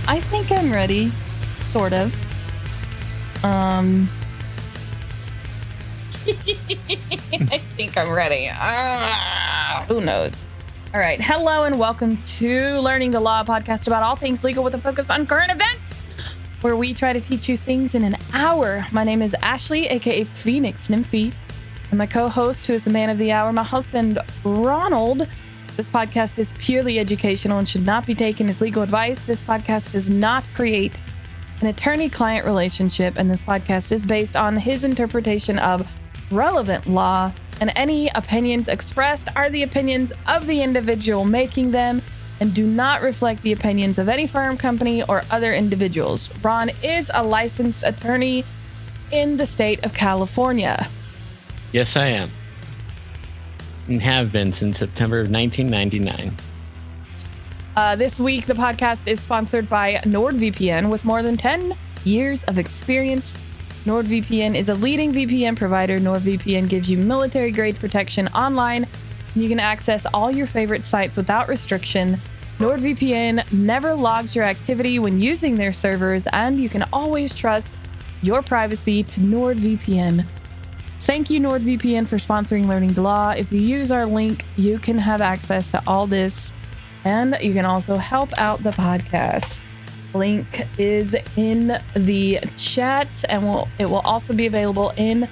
I think I'm ready, sort of. I think I'm ready. Who knows? All right. Hello and welcome to Learning the Law, a podcast about all things legal with a focus on current events, where we try to teach you things in an hour. My name is Ashley, aka Phoenix Nymphy, and my co-host, who is the man of the hour, my husband, Ronald. This podcast is purely educational and should not be taken as legal advice. This podcast does not create an attorney-client relationship, and this podcast is based on his interpretation of relevant law, and any opinions expressed are the opinions of the individual making them and do not reflect the opinions of any firm, company, or other individuals. Ron is a licensed attorney in the state of California. Yes, I am. And have been since September of 1999. This week, the podcast is sponsored by NordVPN. With more than 10 years of experience, NordVPN is a leading VPN provider. NordVPN gives you military-grade protection online. You can access all your favorite sites without restriction. NordVPN never logs your activity when using their servers, and you can always trust your privacy to NordVPN. Thank you, NordVPN, for sponsoring Learning the Law. If you use our link, you can have access to all this, and you can also help out the podcast. Link is in the chat, and it will also be available in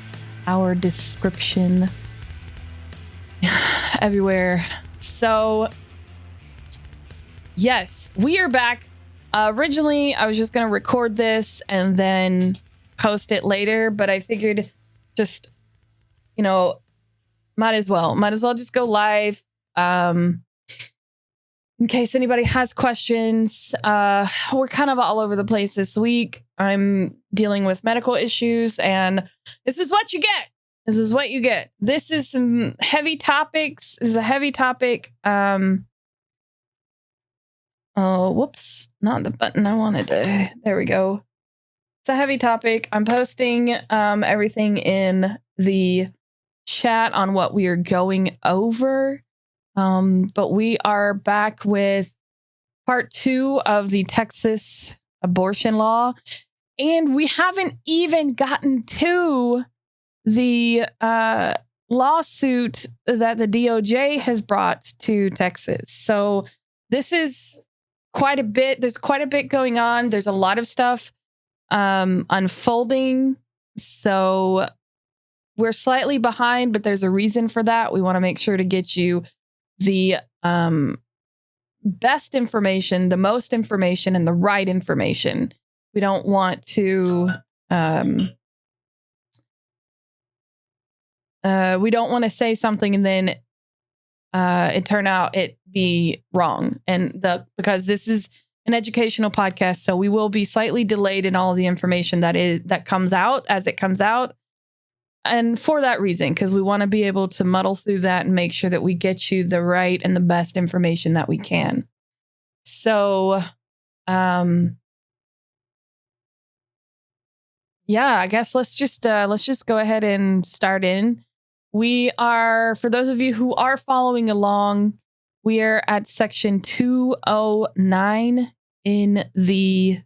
our description everywhere. So, yes, we are back. Originally, I was just going to record this and then post it later, but I figured just, might as well just go live. In case anybody has questions, we're kind of all over the place this week. I'm dealing with medical issues, and this is what you get. This is what you get. This is some heavy topics. This is a heavy topic. Oh, whoops. Not the button I wanted to. There we go. It's a heavy topic. I'm posting everything in the chat on what we are going over. But we are back with part 2 of the Texas Abortion Law, and we haven't even gotten to the lawsuit that the DOJ has brought to Texas. So this is quite a bit. There's quite a bit going on. There's a lot of stuff unfolding. So we're slightly behind, but there's a reason for that. We want to make sure to get you the best information, the most information, and the right information. We don't want to say something and then it turn out it be wrong. Because this is an educational podcast, so we will be slightly delayed in all of the information that comes out as it comes out. And for that reason, because we want to be able to muddle through that and make sure that we get you the right and the best information that we can. So, yeah, I guess let's just go ahead and start in. We are, for those of you who are following along, we are at section 209 in the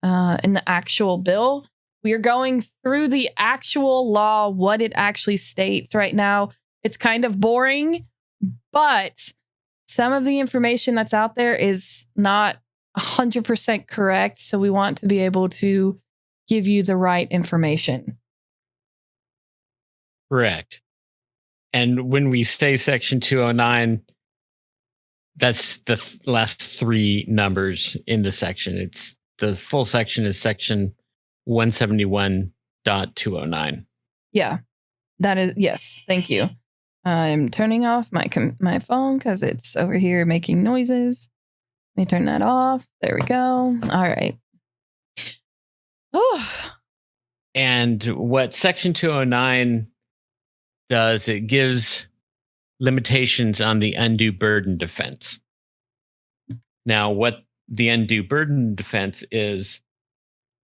actual bill. We are going through the actual law, what it actually states right now. It's kind of boring, but some of the information that's out there is not 100% correct. So we want to be able to give you the right information. Correct. And when we say section 209, that's the last 3 numbers in the section. It's the full section is section 171.209. Yeah, that is, yes. Thank you. I'm turning off my phone because it's over here making noises. Let me turn that off. There we go. All right. And what section 209 does, it gives limitations on the undue burden defense. Now, what the undue burden defense is,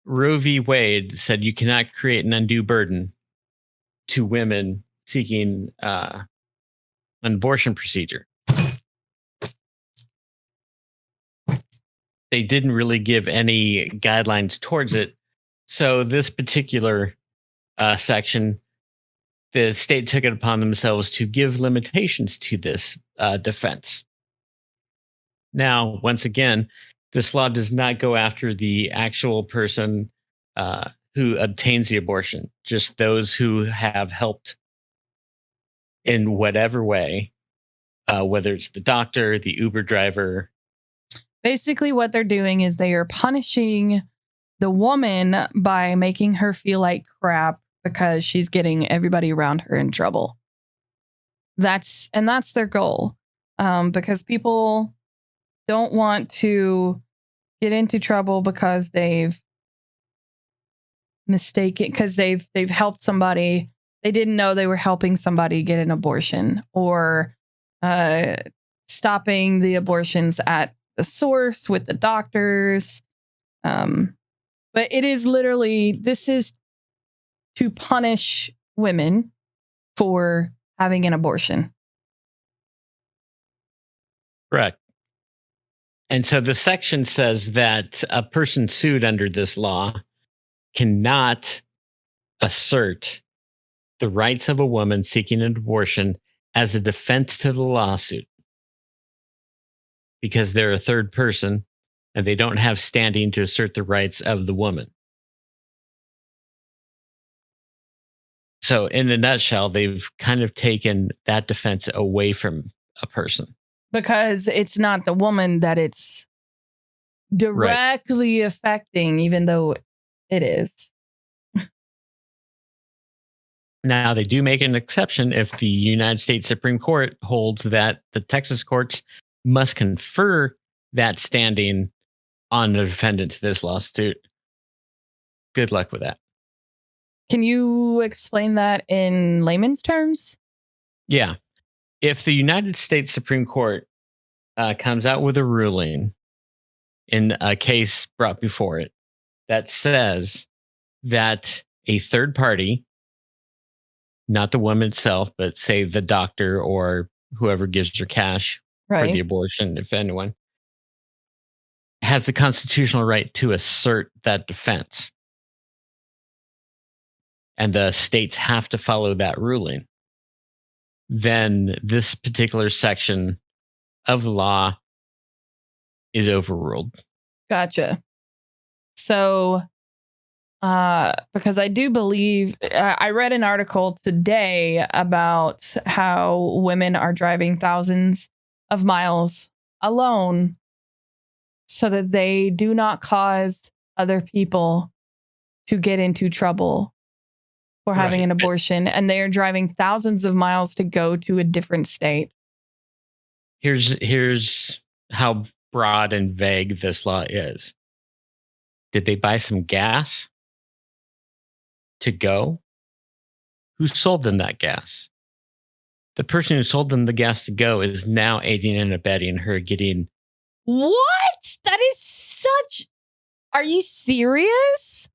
Roe v. Wade said you cannot create an undue burden to women seeking an abortion procedure. they didn't really give any guidelines towards it. So this particular section, the state took it upon themselves to give limitations to this defense. Now, once again, this law does not go after the actual person who obtains the abortion, just those who have helped in whatever way, whether it's the doctor, the Uber driver. Basically, what they're doing is they are punishing the woman by making her feel like crap because she's getting everybody around her in trouble. That's their goal. Because people don't want to get into trouble because they've mistaken, because they've helped somebody. They didn't know they were helping somebody get an abortion, or stopping the abortions at the source with the doctors. But it is literally, this is to punish women for having an abortion. Correct. And so the section says that a person sued under this law cannot assert the rights of a woman seeking an abortion as a defense to the lawsuit because they're a third person and they don't have standing to assert the rights of the woman. So, in a nutshell, they've kind of taken that defense away from a person. Because it's not the woman that it's directly affecting, even though it is. Now, they do make an exception if the United States Supreme Court holds that the Texas courts must confer that standing on the defendant to this lawsuit. Good luck with that. Can you explain that in layman's terms? Yeah. If the United States Supreme Court comes out with a ruling in a case brought before it that says that a third party, not the woman itself, but say the doctor or whoever gives her cash for the abortion, if anyone, has the constitutional right to assert that defense, and the states have to follow that ruling, then this particular section of the law is overruled. Gotcha. So, because I do believe, I read an article today about how women are driving thousands of miles alone so that they do not cause other people to get into trouble for having an abortion. And they are driving thousands of miles to go to a different state. Here's how broad and vague this law is. Did they buy some gas to go? Who sold them that gas? The person who sold them the gas to go is now aiding and abetting her getting. What? That is such. Are you serious?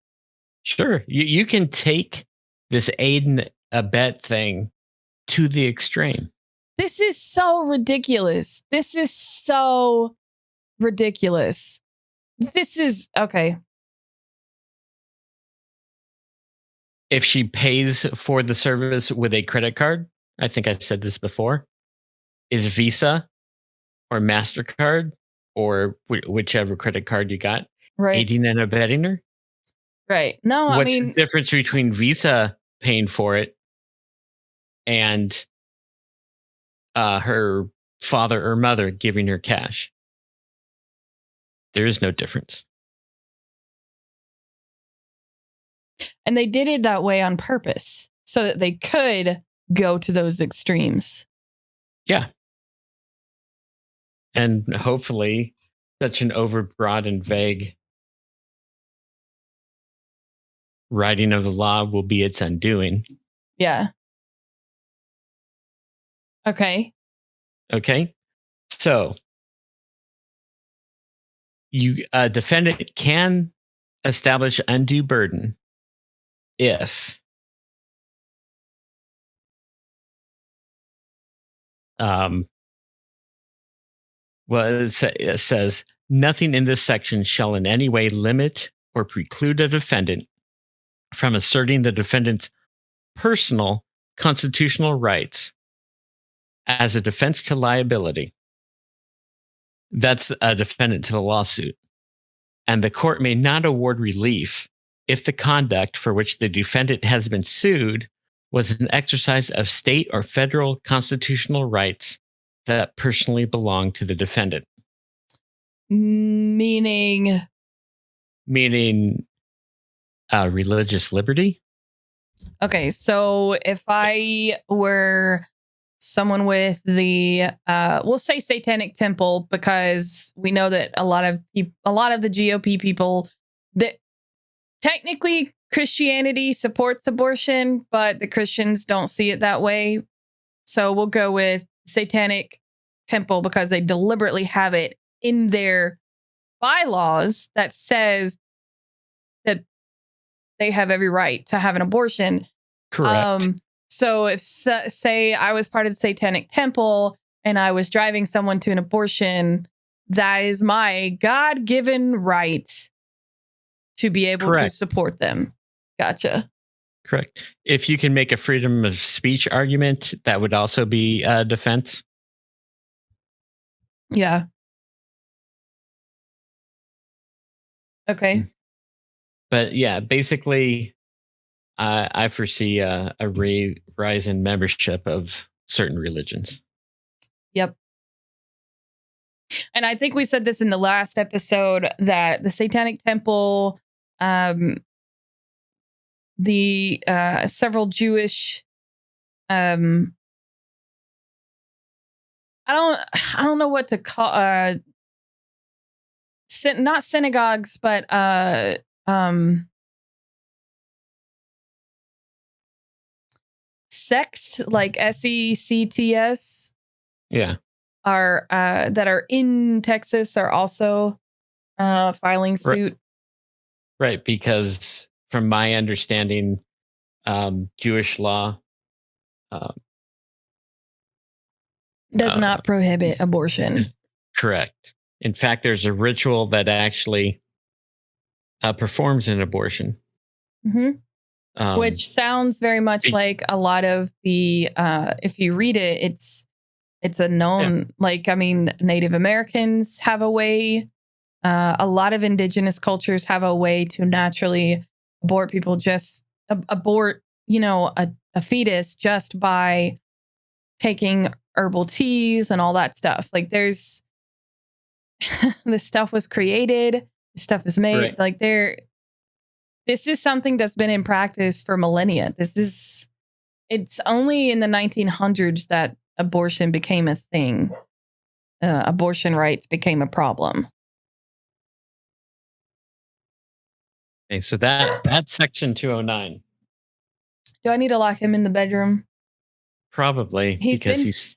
Sure. You can take this aid and abet thing to the extreme. This is so ridiculous. This is so ridiculous. This is okay. If she pays for the service with a credit card, I think I said this before, is Visa or MasterCard or whichever credit card you got, aiding and abetting her? Right. No, What's the difference between Visa paying for it and her father or mother giving her cash? There is no difference. And they did it that way on purpose so that they could go to those extremes. Yeah. And hopefully such an overbroad and vague writing of the law will be its undoing. Yeah. Okay. So a defendant can establish undue burden if it says Nothing in this section shall in any way limit or preclude a defendant from asserting the defendant's personal constitutional rights as a defense to liability. That's a defendant to the lawsuit. And the court may not award relief if the conduct for which the defendant has been sued was an exercise of state or federal constitutional rights that personally belong to the defendant. Meaning religious liberty. Okay, so if I were someone with the we'll say satanic temple, because we know that a lot of the GOP people, that technically Christianity supports abortion, but the Christians don't see it that way. So we'll go with satanic temple because they deliberately have it in their bylaws that says that they have every right to have an abortion. Correct. So if say I was part of the satanic temple and I was driving someone to an abortion, that is my God-given right to be able to support them. Gotcha. Correct. If you can make a freedom of speech argument, that would also be a defense. Yeah. Okay. But yeah, basically, I foresee a rise in membership of certain religions. Yep. And I think we said this in the last episode that the Satanic Temple, the several Jewish, I don't know what to call, not synagogues, but sects, like SECTS. Yeah. Are that are in Texas are also filing suit. Right, because from my understanding, Jewish law does not prohibit abortion. Correct. In fact, there's a ritual that actually performs an abortion. Mm-hmm. Which sounds very much like a lot of the, if you read it, it's a known, like, I mean, Native Americans have a way. A lot of indigenous cultures have a way to naturally abort people, just abort, a fetus just by taking herbal teas and all that stuff. Like there's, this stuff was created, this stuff is made. Like this is something that's been in practice for millennia. It's only in the 1900s that abortion became a thing. Abortion rights became a problem. Okay, so that's section 209. Do I need to lock him in the bedroom? Probably, because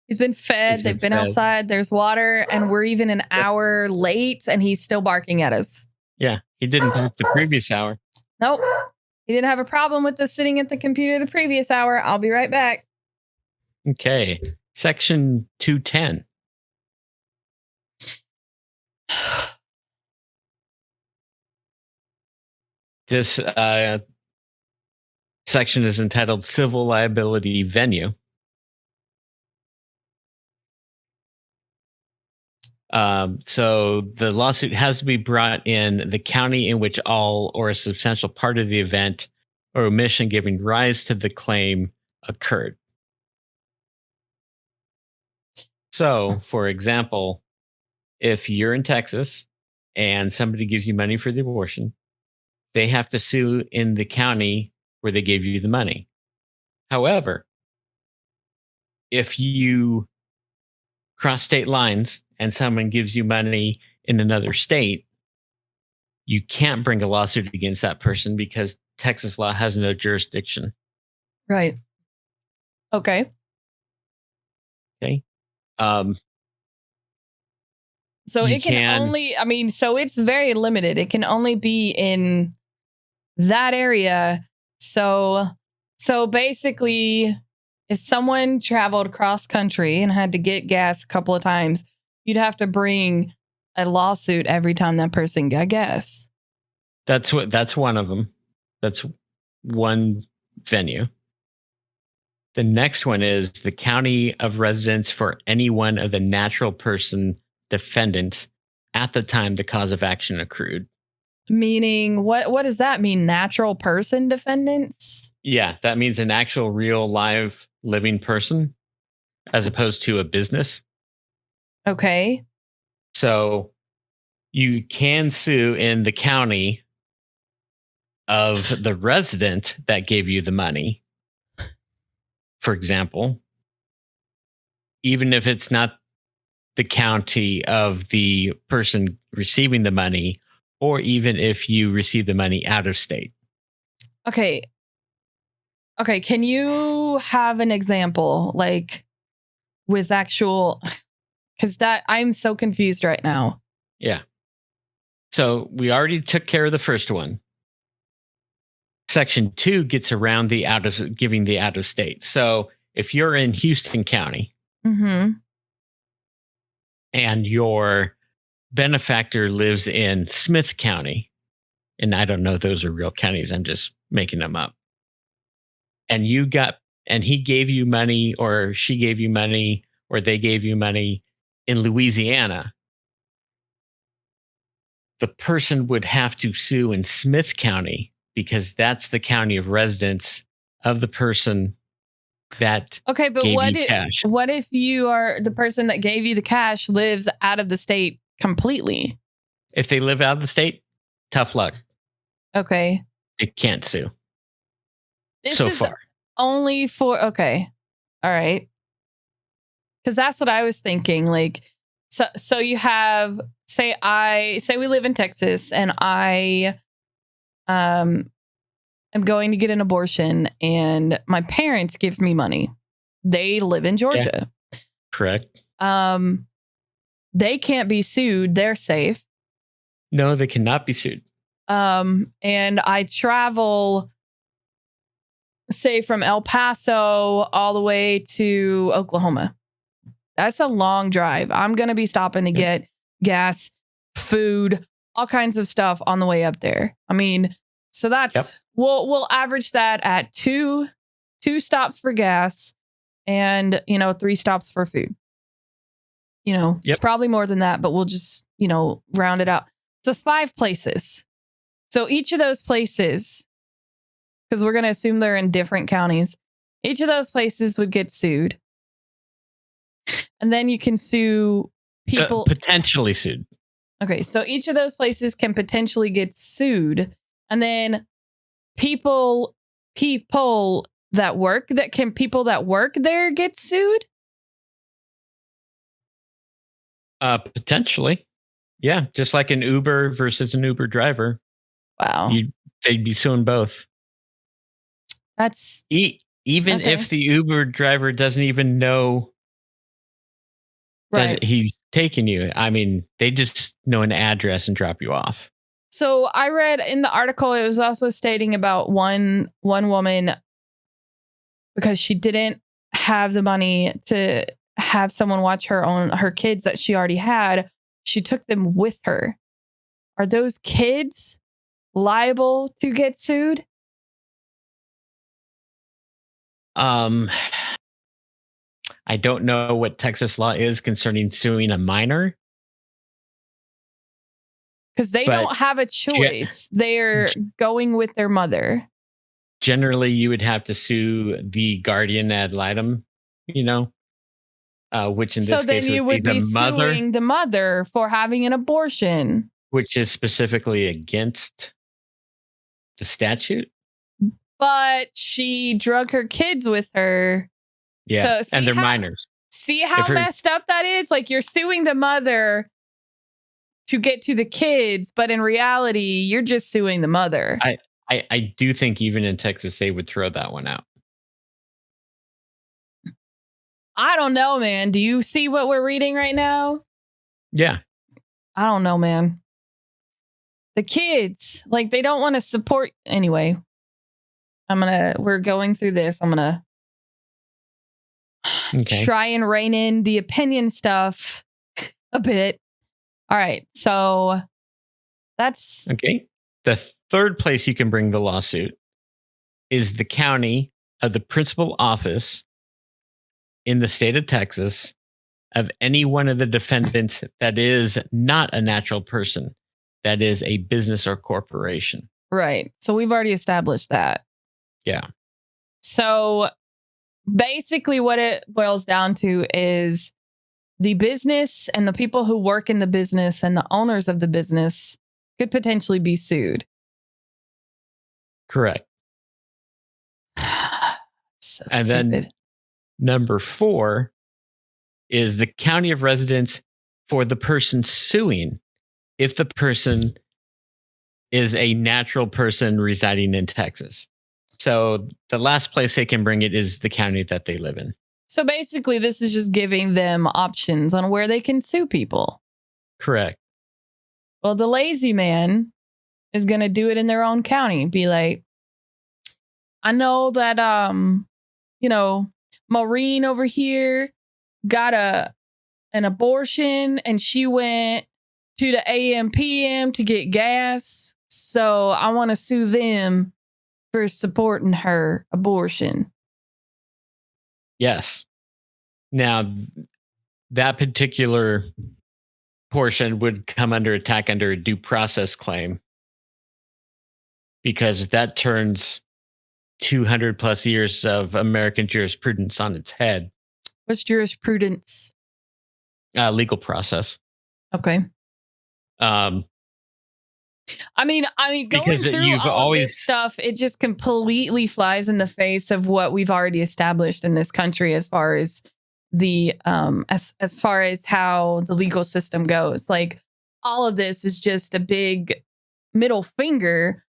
he's been fed. They've been outside. There's water, and we're even an hour late, and he's still barking at us. Yeah, he didn't bark the previous hour. Nope. He didn't have a problem with us sitting at the computer the previous hour. I'll be right back. Okay. Section 210. This section is entitled Civil Liability Venue. So the lawsuit has to be brought in the county in which all or a substantial part of the event or omission giving rise to the claim occurred. So, for example, if you're in Texas and somebody gives you money for the abortion, they have to sue in the county where they gave you the money. However, if you cross state lines and someone gives you money in another state, you can't bring a lawsuit against that person because Texas law has no jurisdiction. Right. Okay. Okay. So it can only, so it's very limited. It can only be in that area. So basically, if someone traveled cross country and had to get gas a couple of times, you'd have to bring a lawsuit every time that person got gas. That's one of them. That's one venue. The next one is the county of residence for any one of the natural person defendants at the time the cause of action accrued. Meaning, what does that mean? Natural person defendants? Yeah, that means an actual real live living person as opposed to a business. Okay. So you can sue in the county of the resident that gave you the money, for example, even if it's not the county of the person receiving the money, or even if you receive the money out of state. Okay. Can you have an example, like with actual? Because I'm so confused right now. Yeah. So we already took care of the first one. Section 2 gets around giving the out of state. So if you're in Houston County and your benefactor lives in Smith County, and I don't know if those are real counties, I'm just making them up. And he gave you money, or she gave you money, or they gave you money in Louisiana, the person would have to sue in Smith County because that's the county of residence of the person that but gave you cash. What if you are the person that gave you the cash lives out of the state completely? If they live out of the state, tough luck. Okay. They can't sue. This so is far. Only for, okay. All right. Because that's what I was thinking. Like, so you have, say we live in Texas and I am going to get an abortion and my parents give me money. They live in Georgia. Yeah. Correct. They can't be sued. They're safe. No, they cannot be sued. And I travel, say, from El Paso all the way to Oklahoma. That's a long drive. I'm going to be stopping to get gas, food, all kinds of stuff on the way up there. I mean, so that's, we'll average that at two stops for gas and, 3 stops for food. It's probably more than that, but we'll just, round it out. So it's 5 places. So each of those places, because we're going to assume they're in different counties, each of those places would get sued. And then you can sue people. Potentially sued. Okay, so each of those places can potentially get sued. And then people that work there get sued? Potentially. Yeah, just like an Uber versus an Uber driver. Wow. They'd be suing both. That's even if the Uber driver doesn't even know that he's taking you. I mean, they just know an address and drop you off. So I read in the article, it was also stating about one woman, because she didn't have the money to have someone watch her kids that she already had. She took them with her. Are those kids liable to get sued? I don't know what Texas law is concerning suing a minor. Because they don't have a choice. They're going with their mother. Generally, you would have to sue the guardian ad litem, which in this case then you would be suing the mother for having an abortion. Which is specifically against the statute. But she drug her kids with her. Yeah, and they're minors. See how messed up that is? Like, you're suing the mother to get to the kids, but in reality, you're just suing the mother. I do think even in Texas, they would throw that one out. I don't know, man. Do you see what we're reading right now? Yeah. I don't know, man. The kids, like, they don't want to support. Anyway, we're going through this. I'm going to try and rein in the opinion stuff a bit. All right. So that's Okay. The third place you can bring the lawsuit is the county of the principal office in the state of Texas of any one of the defendants that is not a natural person, that is a business or corporation. right. So we've already established that. Yeah. So basically, what it boils down to is the business and the people who work in the business and the owners of the business could potentially be sued. Correct. So And stupid. then number 4 is the county of residence for the person suing if the person is a natural person residing in Texas. So the last place they can bring it is the county that they live in. So basically, this is just giving them options on where they can sue people. Correct. Well, the lazy man is going to do it in their own county. Be like, I know that, Maureen over here got an abortion and she went to the AM/PM to get gas. So I want to sue them for supporting her abortion. Yes. Now, that particular portion would come under attack under a due process claim because that turns 200 plus years of American jurisprudence on its head. What's jurisprudence? Legal process. Okay. Um, I mean, going because through you've all always of this stuff, it just completely flies in the face of what we've already established in this country as far as the as far as how the legal system goes. Like, all of this is just a big middle finger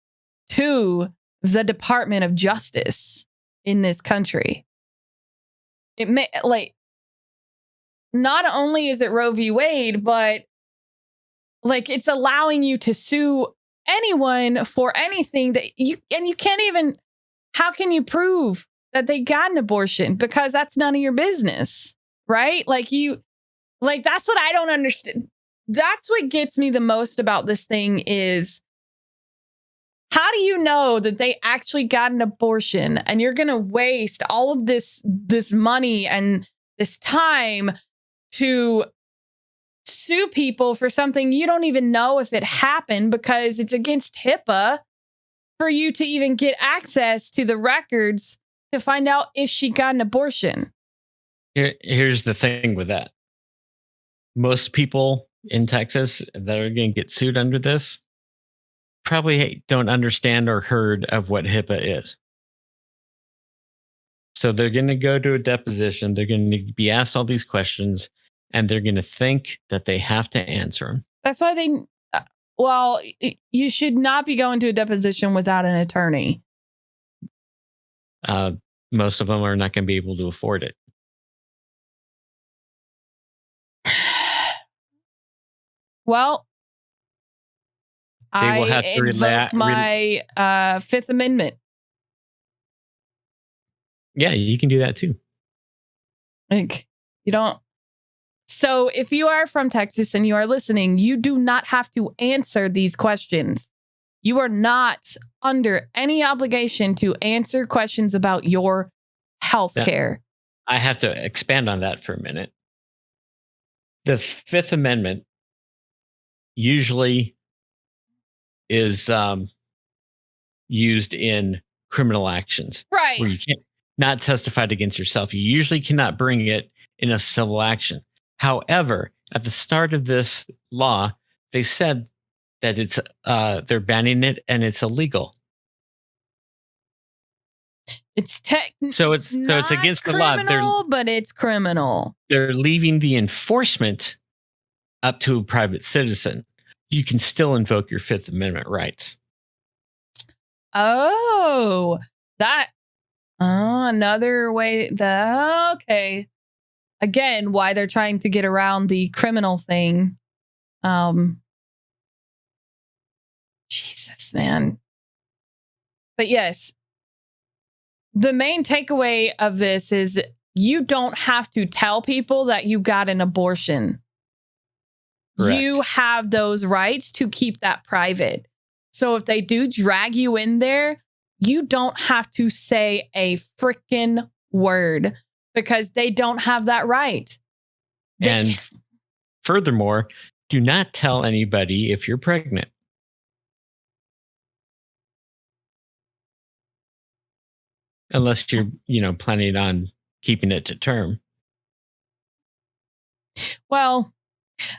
to the Department of Justice in this country. It may, like, not only is it Roe v. Wade, but like, it's allowing you to sue anyone for anything that you can't even, how can you prove that they got an abortion? Because that's none of your business, right? Like, that's what I don't understand. That's what gets me the most about this thing is, how do you know that they actually got an abortion and you're going to waste all of this money and this time to sue people for something you don't even know if it happened because it's against HIPAA for you to even get access to the records to find out if she got an abortion? Here's the thing with that. Most people in Texas that are going to get sued under this probably don't understand or heard of what HIPAA is. So they're going to go to a deposition. They're going to be asked all these questions, and they're going to think that they have to answer them. That's why you should not be going to a deposition without an attorney. Most of them are not going to be able to afford it. Well, They will have to invoke my Fifth Amendment. Yeah, you can do that too. Like, you don't. So if you are from Texas and you are listening, you do not have to answer these questions. You are not under any obligation to answer questions about your health care. I have to expand on that for a minute. The Fifth Amendment usually is used in criminal actions. Right. Where you can't not testified against yourself. You usually cannot bring it in a civil action. However, at the start of this law, they said that it's they're banning it and it's illegal. It's against the law. But it's criminal. They're leaving the enforcement up to a private citizen. You can still invoke your Fifth Amendment rights. Oh, another way. Okay. Again, why they're trying to get around the criminal thing. Jesus, man. But yes, the main takeaway of this is you don't have to tell people that you got an abortion. You Correct. have those rights to keep that private. So if they do drag you in there, you don't have to say a freaking word because they don't have that right. And furthermore, do not tell anybody if you're pregnant. Unless you're, planning on keeping it to term. Well,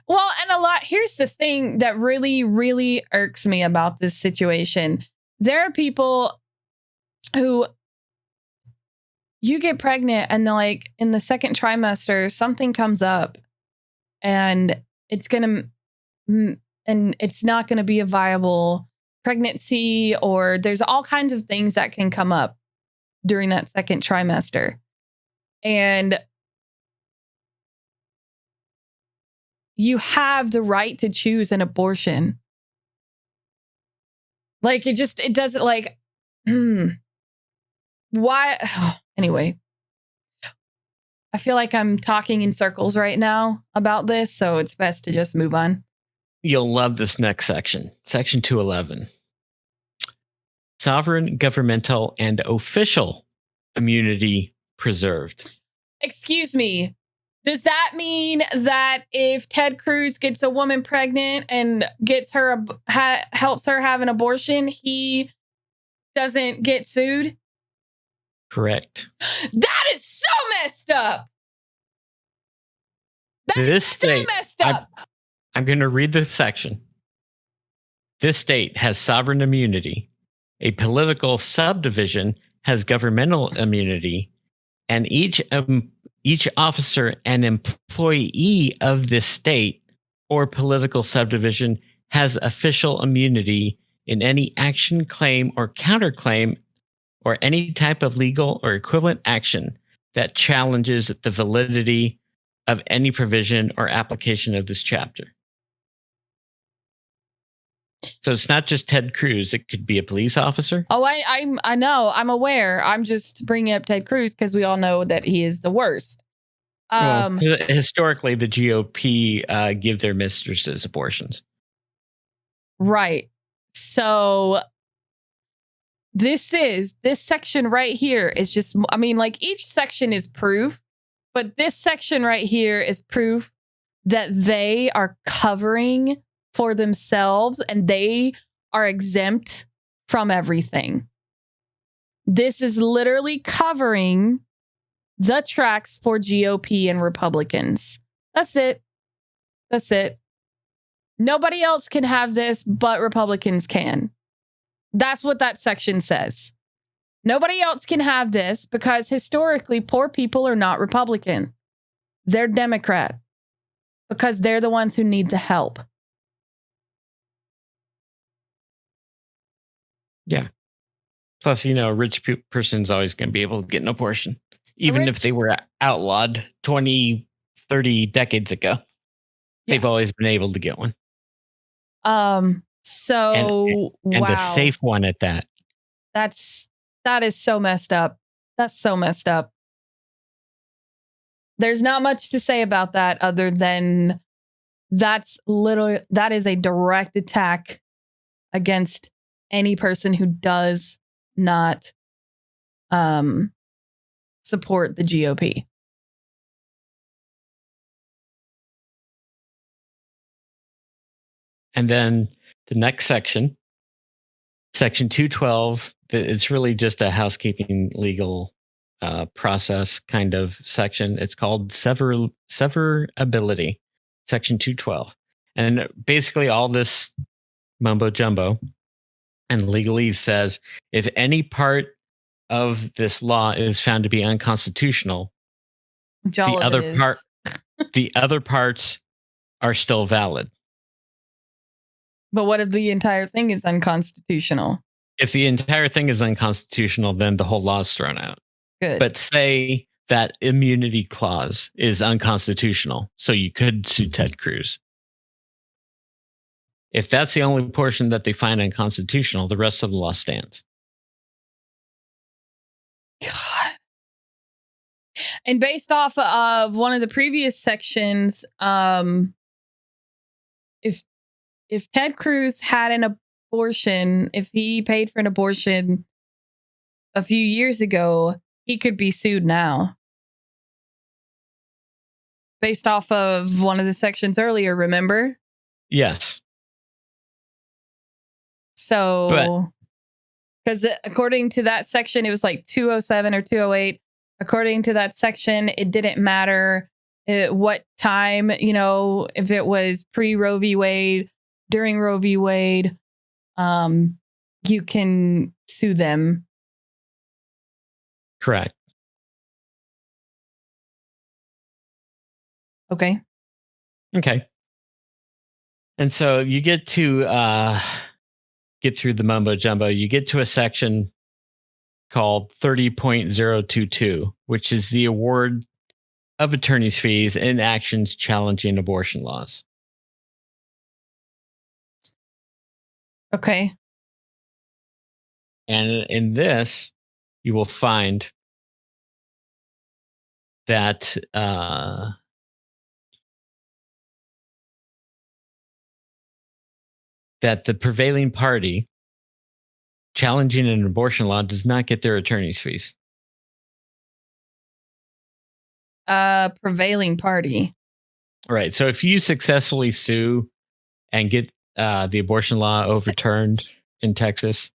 and here's the thing that really, really irks me about this situation. There are people who you get pregnant and they're like in the second trimester, something comes up and it's not going to be a viable pregnancy, or there's all kinds of things that can come up during that second trimester. And you have the right to choose an abortion. Like it doesn't like, why? Anyway, I feel like I'm talking in circles right now about this, so it's best to just move on. You'll love this next section. Section 211. Sovereign, governmental, and official immunity preserved. Excuse me. Does that mean that if Ted Cruz gets a woman pregnant and gets her helps her have an abortion, he doesn't get sued? Correct. That is so messed up. Messed up. I'm going to read this section. This state has sovereign immunity. A political subdivision has governmental immunity, and each officer and employee of this state or political subdivision has official immunity in any action, claim, or counterclaim, or any type of legal or equivalent action that challenges the validity of any provision or application of this chapter. So it's not just Ted Cruz. It could be a police officer. Oh, I know. I'm aware. I'm just bringing up Ted Cruz because we all know that he is the worst. Historically, the GOP give their mistresses abortions. Right. So this section right here is just, I mean, like each section is proof, but this section right here is proof that they are covering for themselves and they are exempt from everything. This is literally covering the tracks for GOP and Republicans. That's it. Nobody else can have this, but Republicans can. That's what that section says. Nobody else can have this because historically, poor people are not Republican. They're Democrat because they're the ones who need the help. Yeah. Plus, a rich person's always going to be able to get an abortion, even if they were outlawed 20, 30 decades ago. Yeah. They've always been able to get one. So and a safe one at that. That is so messed up. That's so messed up. There's not much to say about that other than that is a direct attack against any person who does not support the GOP. And then the next section, section 212, it's really just a housekeeping legal process kind of section. It's called severability, section 212. And basically all this mumbo jumbo and legalese says if any part of this law is found to be unconstitutional, the other parts are still valid. But what if the entire thing is unconstitutional? If the entire thing is unconstitutional, then the whole law is thrown out. Good. But say that immunity clause is unconstitutional, so you could sue Ted Cruz. If that's the only portion that they find unconstitutional, the rest of the law stands. God. And based off of one of the previous sections, if Ted Cruz had an abortion, if he paid for an abortion a few years ago, he could be sued now. Based off of one of the sections earlier, remember? Yes. So, because according to that section, it was like 207 or 208. According to that section, it didn't matter what time, if it was pre-Roe v. Wade, during Roe v. Wade, you can sue them. Correct. Okay. And so you get to get through the mumbo jumbo. You get to a section called 30.022, which is the award of attorney's fees in actions challenging abortion laws. Okay. And in this, you will find that that the prevailing party challenging an abortion law does not get their attorney's fees. Prevailing party. Right. So if you successfully sue and get the abortion law overturned in Texas,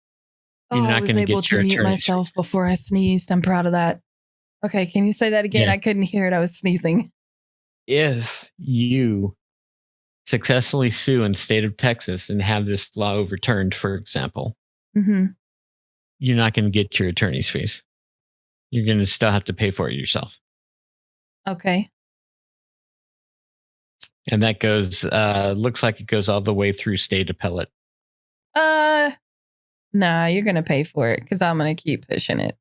you're not going to get your attorney's fees. I was able to mute myself before I sneezed. I'm proud of that. Okay, can you say that again? Yeah. I couldn't hear it. I was sneezing. If you successfully sue in the state of Texas and have this law overturned, for example, you're not going to get your attorney's fees. You're going to still have to pay for it yourself. Okay. And that goes, looks like it goes all the way through state appellate. Nah, you're going to pay for it because I'm going to keep pushing it.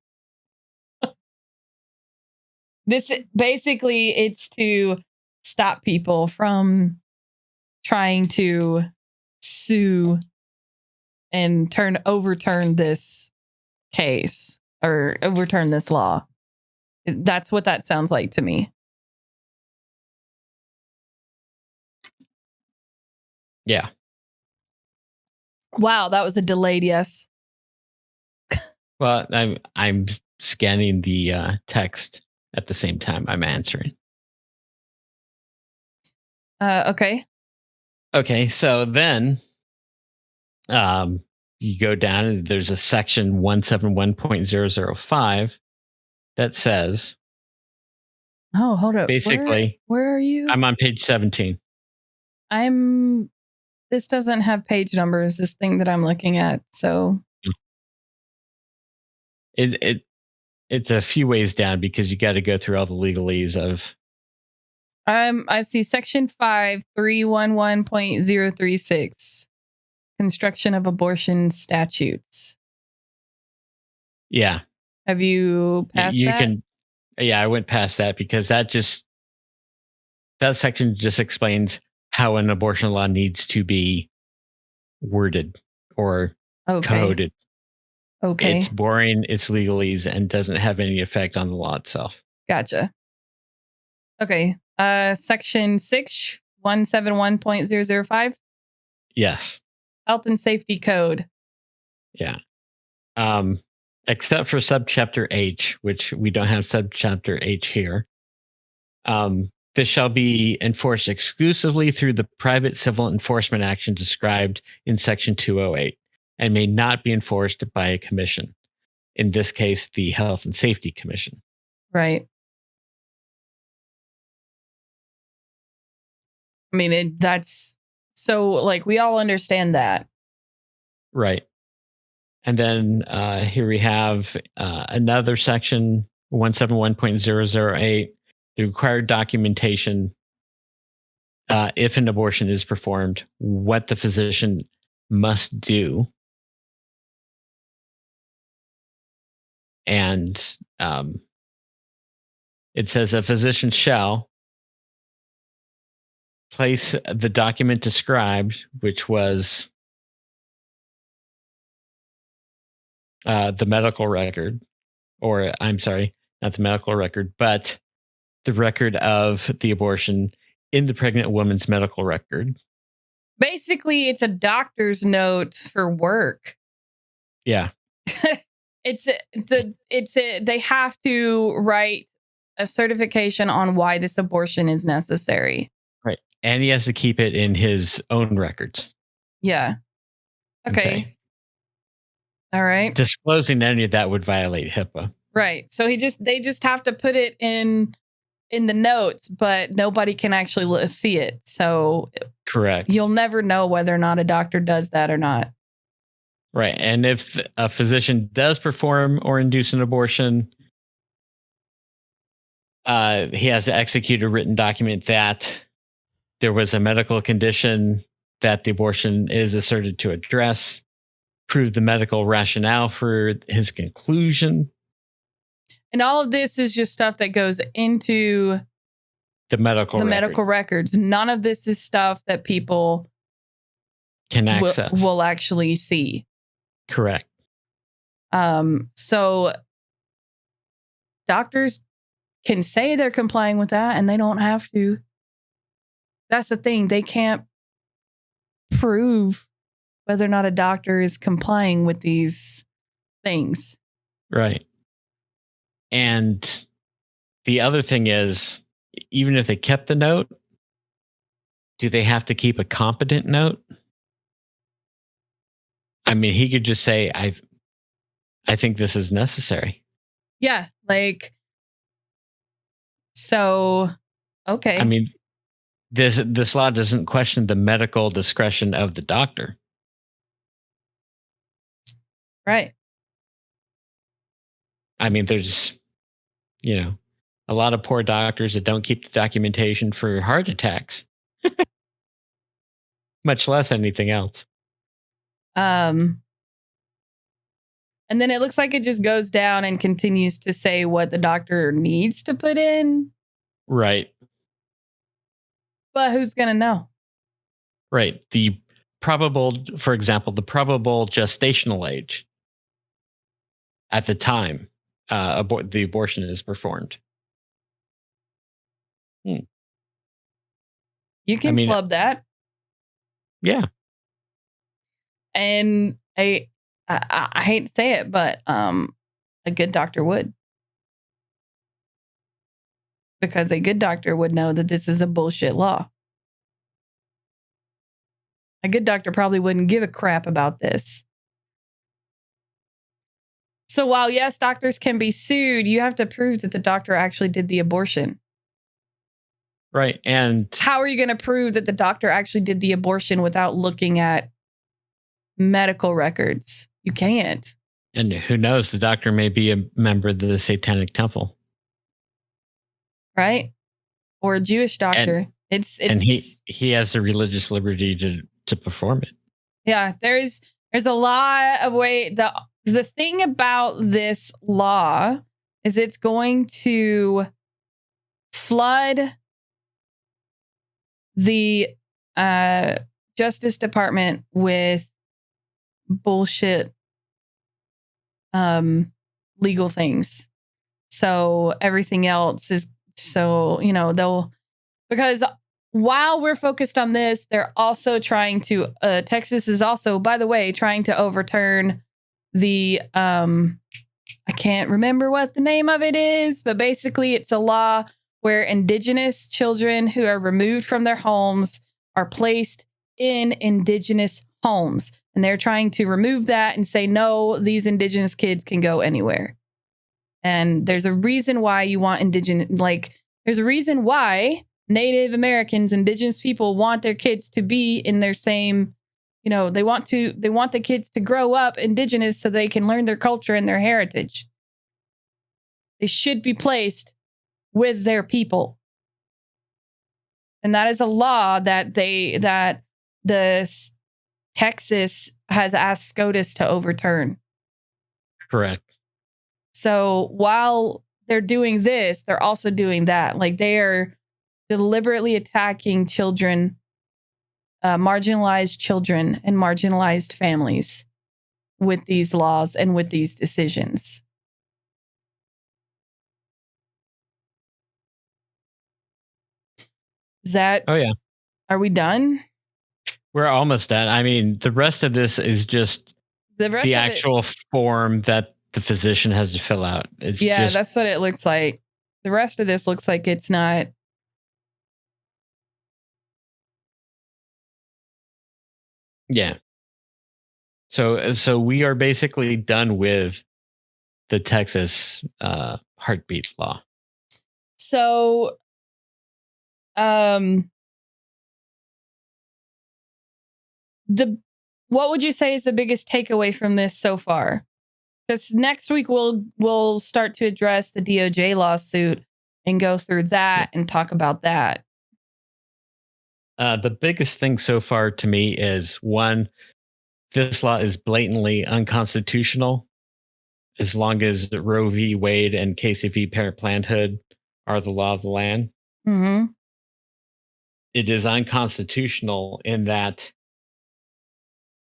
This basically, it's to stop people from trying to sue and overturn this case or overturn this law. That's what that sounds like to me. Yeah. Wow, that was a delayed yes. Well, I'm scanning the text at the same time I'm answering. Okay. Okay, so then you go down and there's a section 171.005 that says, oh, hold up. Basically, where are you? I'm on page 17. This doesn't have page numbers, this thing that I'm looking at. So it's a few ways down because you got to go through all the legalese of. I see section 5311.036, construction of abortion statutes. Yeah. Have you passed that? Yeah, I went past that because that section just explains how an abortion law needs to be worded or coded. Okay. It's boring, it's legalese, and doesn't have any effect on the law itself. Gotcha. Okay. Section 6, 171.005. Yes. Health and safety code. Yeah. Except for subchapter H, which we don't have subchapter H here. This shall be enforced exclusively through the private civil enforcement action described in section 208 and may not be enforced by a commission. In this case, the Health and Safety Commission. Right. I mean, that's so like we all understand that. Right. And then here we have another section 171.008, the required documentation if an abortion is performed, what the physician must do. And it says a physician shall place the document described, which was the medical record, or I'm sorry, not the medical record, but the record of the abortion in the pregnant woman's medical record. Basically, it's a doctor's note for work. Yeah. They have to write a certification on why this abortion is necessary. Right. And he has to keep it in his own records. Yeah. Okay. All right. Disclosing any of that would violate HIPAA. Right. So they just have to put it in the notes, but nobody can actually see it. So correct. You'll never know whether or not a doctor does that or not. Right. And if a physician does perform or induce an abortion, he has to execute a written document that there was a medical condition that the abortion is asserted to address, prove the medical rationale for his conclusion. And all of this is just stuff that goes into the medical records. None of this is stuff that people can access. Will actually see. Correct. So doctors can say they're complying with that and they don't have to. That's the thing. They can't prove whether or not a doctor is complying with these things. Right. And the other thing is, even if they kept the note, do they have to keep a competent note? I mean, he could just say, I think this is necessary. Yeah. So, okay. I mean, this law doesn't question the medical discretion of the doctor. Right. I mean, there's, a lot of poor doctors that don't keep the documentation for heart attacks, much less anything else. And then it looks like it just goes down and continues to say what the doctor needs to put in. Right. But who's going to know? Right. For example, the probable gestational age at the time the abortion is performed. You can flub that. Yeah. And I hate to say it, but a good doctor would. Because a good doctor would know that this is a bullshit law. A good doctor probably wouldn't give a crap about this. So while, yes, doctors can be sued, you have to prove that the doctor actually did the abortion. Right. And how are you going to prove that the doctor actually did the abortion without looking at medical records? You can't. And who knows? The doctor may be a member of the Satanic Temple. Right. Or a Jewish doctor. And he has the religious liberty to perform it. Yeah. There's a lot of way. The thing about this law is it's going to flood the Justice Department with bullshit legal things. So everything else is because while we're focused on this, they're also trying to Texas is also, by the way, trying to overturn the I can't remember what the name of it is, but basically it's a law where indigenous children who are removed from their homes are placed in indigenous homes. And they're trying to remove that and say, no, these indigenous kids can go anywhere. And there's a reason why you want there's a reason why Native Americans, indigenous people want their kids to be in their same, they want the kids to grow up indigenous so they can learn their culture and their heritage. They should be placed with their people. And that is a law that the Texas has asked SCOTUS to overturn. Correct. So while they're doing this, they're also doing that. They are deliberately attacking children, marginalized children and marginalized families with these laws and with these decisions. Is that? Oh, yeah. Are we done? We're almost done. I mean, the rest of this is just the actual form that the physician has to fill out. It's just, that's what it looks like. The rest of this looks like it's not. yeah. So we are basically done with the Texas heartbeat law. So, what would you say is the biggest takeaway from this so far? Because next week we'll start to address the DOJ lawsuit and go through that and talk about that. The biggest thing so far to me is, one, this law is blatantly unconstitutional as long as Roe v. Wade and Casey v. Planned Parenthood are the law of the land. Mm-hmm. It is unconstitutional in that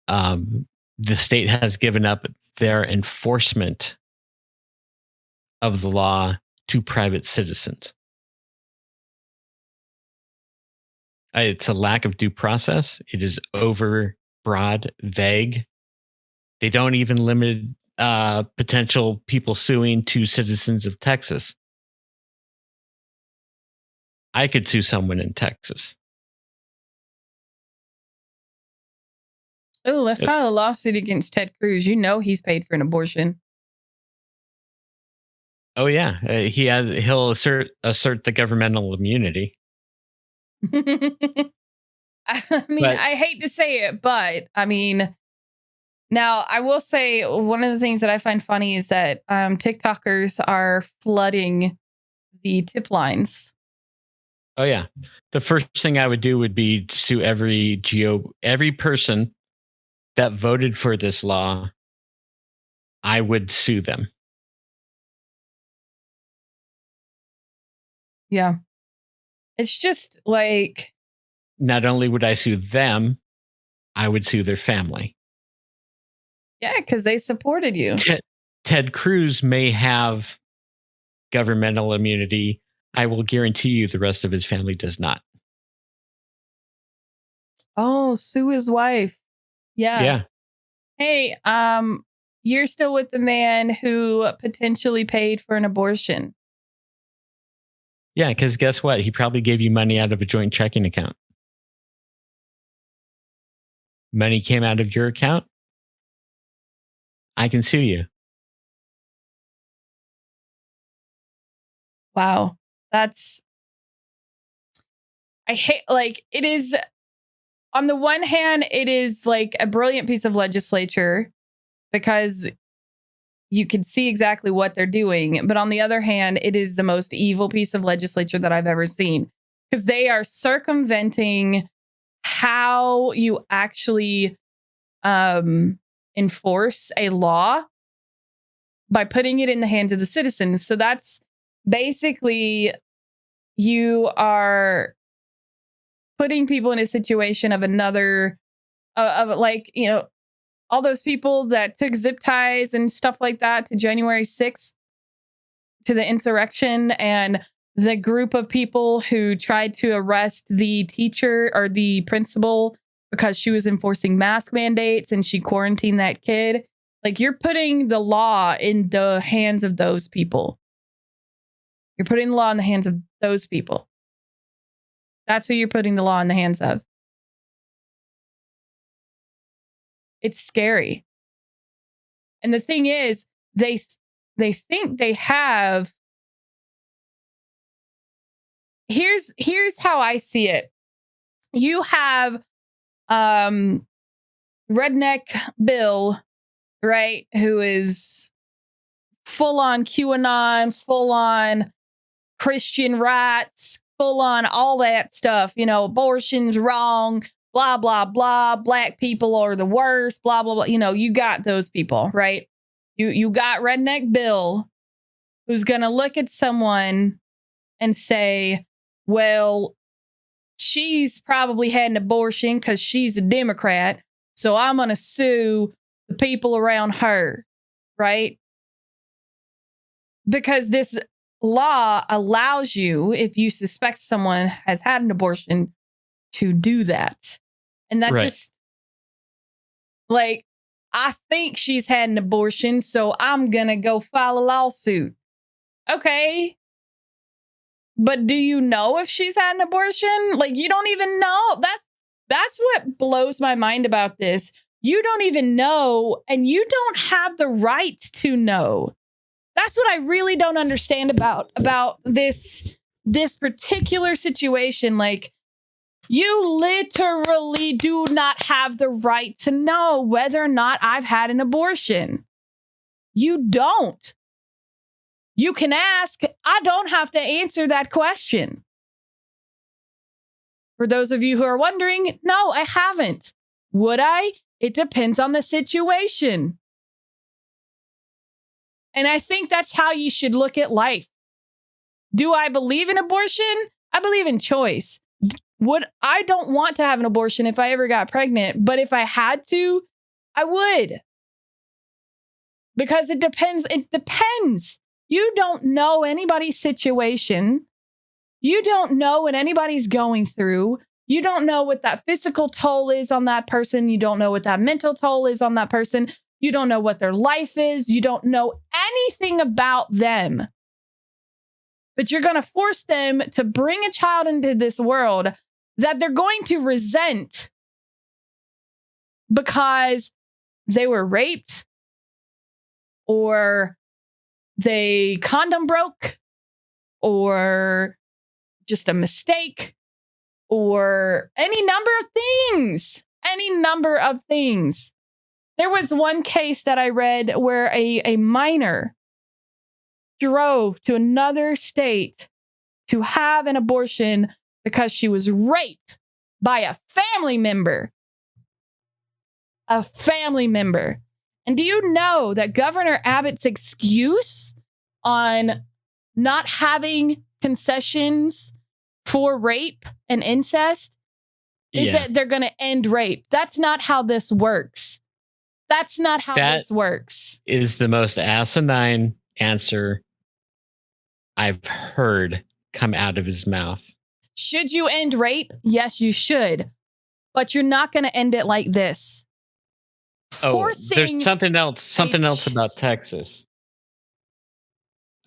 the state has given up their enforcement of the law to private citizens. It's a lack of due process. It is over broad, vague. They don't even limit potential people suing to citizens of Texas. I could sue someone in Texas. Oh, let's file a lawsuit against Ted Cruz. You know he's paid for an abortion. Oh yeah, he'll assert the governmental immunity. I mean, I hate to say it, but I mean, now I will say one of the things that I find funny is that TikTokers are flooding the tip lines. Oh yeah, the first thing I would do would be to sue every person that voted for this law. I would sue them. Yeah. It's just like, not only would I sue them, I would sue their family. Yeah, because they supported you. Ted Cruz may have governmental immunity. I will guarantee you the rest of his family does not. Oh, sue his wife. Yeah. Hey, you're still with the man who potentially paid for an abortion. Yeah, because guess what? He probably gave you money out of a joint checking account. Money came out of your account. I can sue you. Wow. I hate, like, it is, on the one hand, it is like a brilliant piece of legislature because you can see exactly what they're doing. But on the other hand, it is the most evil piece of legislature that I've ever seen because they are circumventing how you actually enforce a law by putting it in the hands of the citizens. So that's basically, you are putting people in a situation of another, of like, you know, all those people that took zip ties and stuff like that to January 6th, to the insurrection, and the group of people who tried to arrest the teacher or the principal because she was enforcing mask mandates and she quarantined that kid. Like, you're putting the law in the hands of those people. You're putting the law in the hands of those people. That's who you're putting the law in the hands of. It's scary. And the thing is, they think they have. Here's how I see it. You have Redneck Bill, right, who is full on QAnon, full on Christian rights, full on all that stuff. You know, abortion's wrong, blah, blah, blah. Black people are the worst, blah, blah, blah. You know, you got those people, right? You got Redneck Bill, who's going to look at someone and say, well, she's probably had an abortion because she's a Democrat, so I'm going to sue the people around her, right? Because this law allows you, if you suspect someone has had an abortion, to do that. And that Right. just, like, I think she's had an abortion, so I'm going to go file a lawsuit. Okay. But do you know if she's had an abortion? Like, you don't even know. That's what blows my mind about this. You don't even know, and you don't have the right to know. That's what I really don't understand about this particular situation. Like, you literally do not have the right to know whether or not I've had an abortion. You don't. You can ask. I don't have to answer that question. For those of you who are wondering, no, I haven't. Would I? It depends on the situation. And I think that's how you should look at life. Do I believe in abortion? I believe in choice. I don't want to have an abortion if I ever got pregnant, but if I had to, I would. Because it depends. It depends. You don't know anybody's situation. You don't know what anybody's going through. You don't know what that physical toll is on that person. You don't know what that mental toll is on that person. You don't know what their life is. You don't know anything about them. But you're going to force them to bring a child into this world that they're going to resent because they were raped or they condom broke or just a mistake or any number of things. Any number of things. There was one case that I read where a minor drove to another state to have an abortion because she was raped by a family member. A family member. And do you know that Governor Abbott's excuse on not having concessions for rape and incest is that they're going to end rape? That's not how this works. That's not how this works. Is the most asinine answer I've heard come out of his mouth. Should you end rape? Yes, you should. But you're not going to end it like this. There's something else about Texas.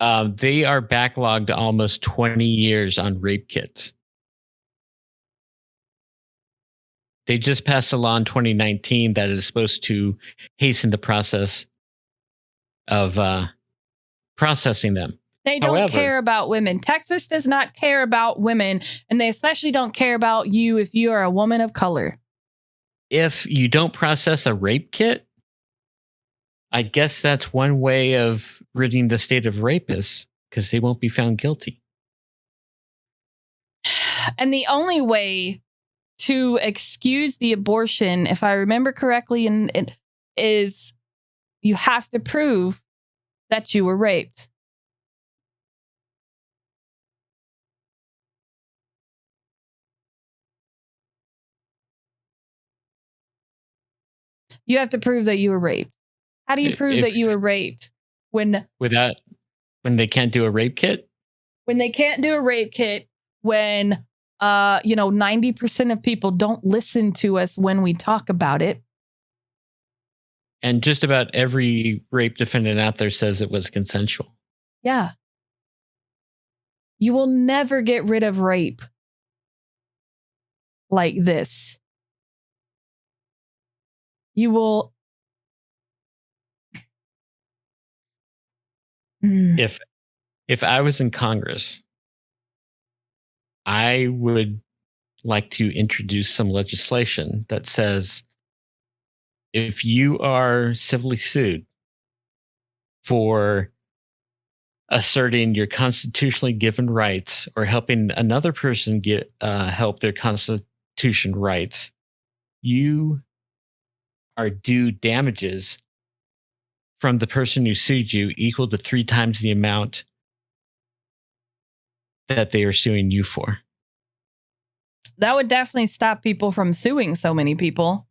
They are backlogged almost 20 years on rape kits. They just passed a law in 2019 that is supposed to hasten the process of processing them. They don't care about women. Texas does not care about women, and they especially don't care about you if you are a woman of color. If you don't process a rape kit, I guess that's one way of ridding the state of rapists because they won't be found guilty. And the only way to excuse the abortion, if I remember correctly, is you have to prove that you were raped. You have to prove that you were raped. How do you prove that you were raped when they can't do a rape kit? When they can't do a rape kit, when 90% of people don't listen to us when we talk about it. And just about every rape defendant out there says it was consensual. Yeah. You will never get rid of rape like this. You will. If I was in Congress, I would like to introduce some legislation that says if you are civilly sued for asserting your constitutionally given rights or helping another person get help their constitution rights, you are due damages from the person who sued you equal to 3 times the amount that they are suing you for. That would definitely stop people from suing so many people.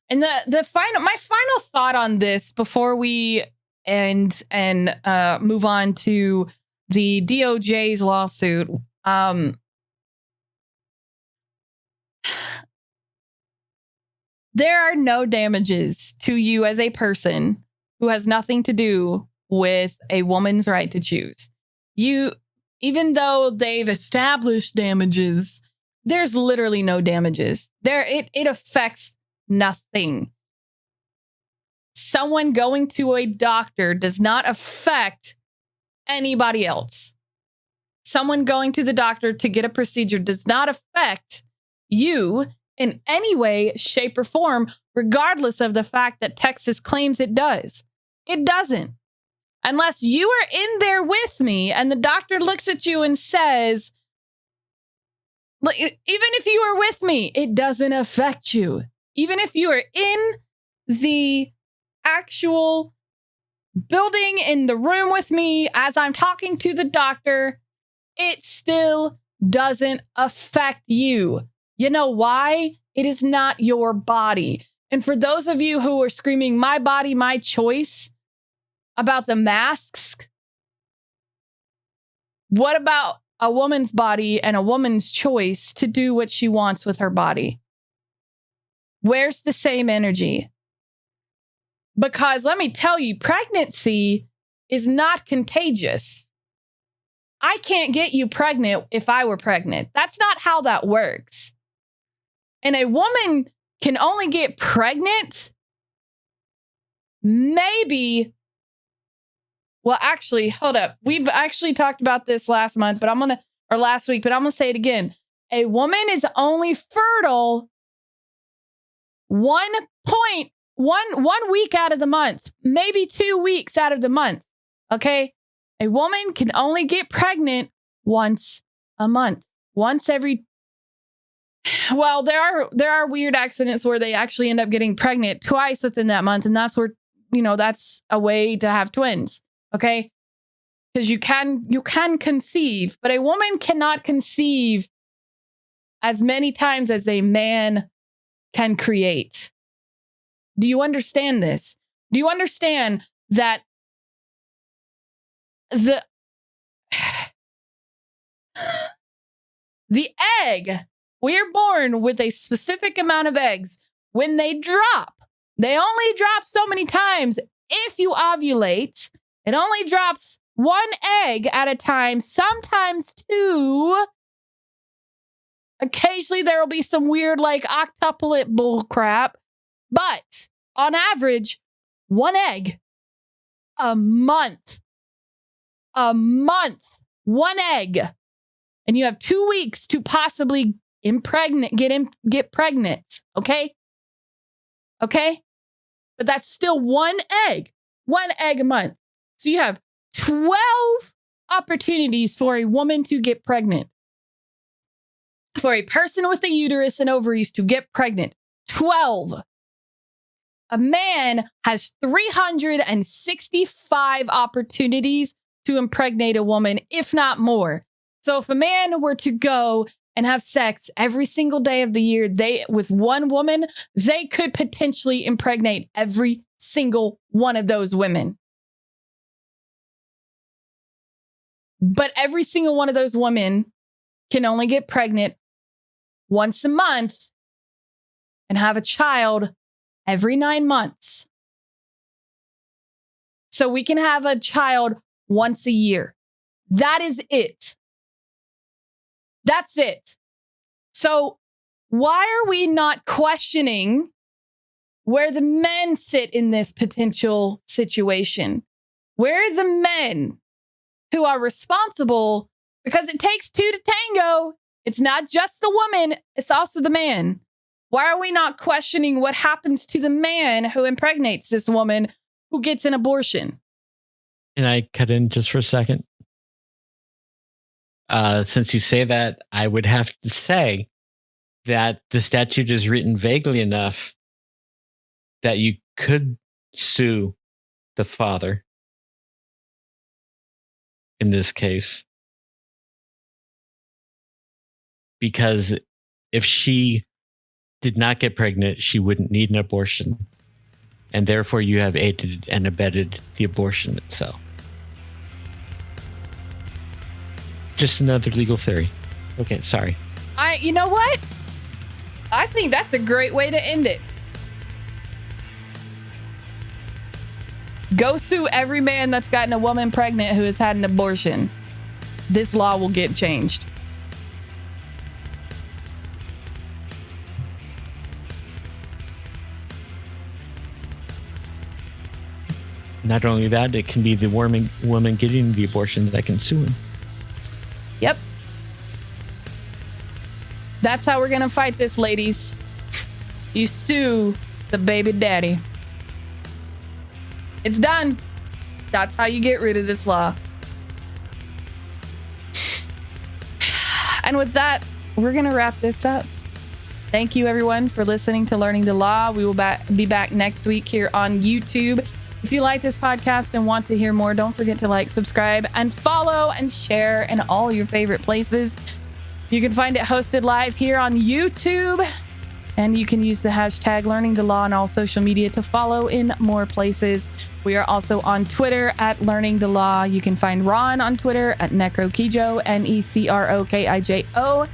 And my final thought on this before we end and move on to the DOJ's lawsuit. There are no damages to you as a person who has nothing to do with a woman's right to choose. Even though they've established damages, there's literally no damages. It affects nothing. Someone going to a doctor does not affect anybody else. Someone going to the doctor to get a procedure does not affect you in any way, shape, or form, regardless of the fact that Texas claims it does. It doesn't. Unless you are in there with me and the doctor looks at you and says, even if you are with me, it doesn't affect you. Even if you are in the actual building in the room with me as I'm talking to the doctor, it still doesn't affect you. You know why? It is not your body. And for those of you who are screaming, my body, my choice, about the masks, what about a woman's body and a woman's choice to do what she wants with her body? Where's the same energy? Because let me tell you, pregnancy is not contagious. I can't get you pregnant if I were pregnant. That's not how that works. And a woman can only get pregnant maybe. Well, actually, hold up. We've actually talked about this last week, but I'm going to say it again. A woman is only fertile 1 week out of the month, maybe 2 weeks out of the month. Okay. A woman can only get pregnant once a month, once every. Well, there are weird accidents where they actually end up getting pregnant twice within that month. And that's where, that's a way to have twins. Okay. Because you can conceive, but a woman cannot conceive as many times as a man can create. Do you understand this? Do you understand that the egg, we are born with a specific amount of eggs. When they drop, they only drop so many times. If you ovulate, it only drops 1 egg at a time, sometimes 2. Occasionally there will be some weird like octuplet bull crap, but on average, 1 egg a month. 1 egg. And you have 2 weeks to possibly get pregnant. Okay? Okay? But that's still 1 egg. 1 egg a month. So you have 12 opportunities for a woman to get pregnant. For a person with a uterus and ovaries to get pregnant. 12. A man has 365 opportunities to impregnate a woman, if not more. So if a man were to go and have sex every single day of the year, with one woman, they could potentially impregnate every single one of those women. But every single one of those women can only get pregnant once a month and have a child every 9 months. So we can have a child once a year. That is it. That's it. So why are we not questioning where the men sit in this potential situation? Where are the men who are responsible? Because it takes 2 to tango. It's not just the woman, it's also the man. Why are we not questioning what happens to the man who impregnates this woman who gets an abortion? Can I cut in just for a second? Since you say that, I would have to say that the statute is written vaguely enough that you could sue the father in this case. Because if she did not get pregnant, she wouldn't need an abortion. And therefore you have aided and abetted the abortion itself. Just another legal theory. Okay, sorry. You know what? I think that's a great way to end it. Go sue every man that's gotten a woman pregnant who has had an abortion. This law will get changed. Not only that, it can be the woman getting the abortion that can sue him. Yep. That's how we're going to fight this, ladies. You sue the baby daddy. It's done. That's how you get rid of this law. And with that, we're going to wrap this up. Thank you, everyone, for listening to Learning the Law. We will be back next week here on YouTube. If you like this podcast and want to hear more, don't forget to like, subscribe, and follow and share in all your favorite places. You can find it hosted live here on YouTube. And you can use the hashtag Learning the Law on all social media to follow in more places. We are also on Twitter at Learning the Law. You can find Ron on Twitter at Necrokijo, Necrokijo,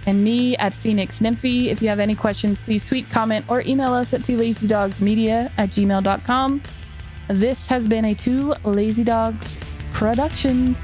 and me at Phoenix Nymphy. If you have any questions, please tweet, comment, or email us at twolazydogsmedia@gmail.com. This has been a Two Lazy Dogs production.